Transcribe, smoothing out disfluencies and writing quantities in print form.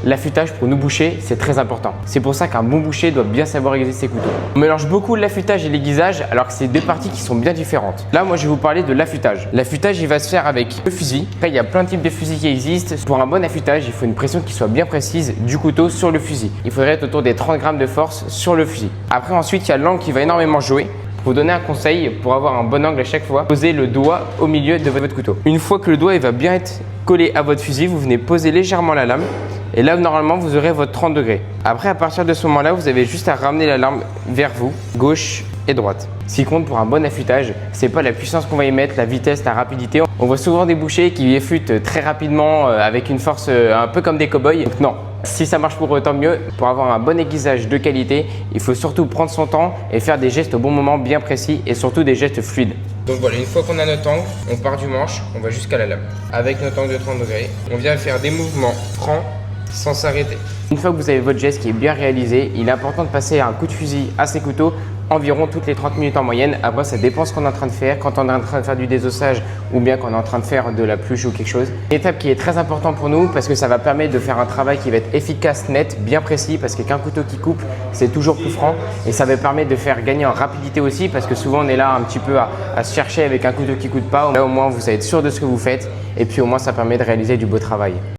L'affûtage pour nous bouchers, c'est très important. C'est pour ça qu'un bon boucher doit bien savoir aiguiser ses couteaux. On mélange beaucoup l'affûtage et l'aiguisage alors que c'est deux parties qui sont bien différentes. Là, moi, je vais vous parler de l'affûtage. L'affûtage, il va se faire avec le fusil. Après, il y a plein de types de fusils qui existent. Pour un bon affûtage, il faut une pression qui soit bien précise du couteau sur le fusil. Il faudrait être autour des 30 grammes de force sur le fusil. Après, ensuite, il y a l'angle qui va énormément jouer. Pour vous donner un conseil, pour avoir un bon angle à chaque fois, posez le doigt au milieu de votre couteau. Une fois que le doigt il va bien être collé à votre fusil, vous venez poser légèrement la lame. Et là, normalement, vous aurez votre 30 degrés. Après, à partir de ce moment-là, vous avez juste à ramener la lame vers vous, gauche et droite. Ce qui compte pour un bon affûtage, c'est pas la puissance qu'on va y mettre, la vitesse, la rapidité. On voit souvent des bouchers qui affûtent très rapidement avec une force un peu comme des cow-boys. Donc non, si ça marche pour eux, tant mieux. Pour avoir un bon aiguisage de qualité, il faut surtout prendre son temps et faire des gestes au bon moment bien précis et surtout des gestes fluides. Donc voilà, une fois qu'on a notre angle, on part du manche, on va jusqu'à la lame. Avec notre angle de 30 degrés, on vient faire des mouvements francs sans s'arrêter. Une fois que vous avez votre geste qui est bien réalisé, il est important de passer un coup de fusil à ces couteaux environ toutes les 30 minutes en moyenne. Après, ça dépend ce qu'on est en train de faire. Quand on est en train de faire du désossage ou bien quand on est en train de faire de la pluche ou quelque chose. Une étape qui est très importante pour nous parce que ça va permettre de faire un travail qui va être efficace, net, bien précis parce qu'un couteau qui coupe, c'est toujours plus franc et ça va permettre de faire gagner en rapidité aussi parce que souvent on est là un petit peu à se chercher avec un couteau qui ne coûte pas. Là, au moins, vous allez être sûr de ce que vous faites et puis au moins, ça permet de réaliser du beau travail.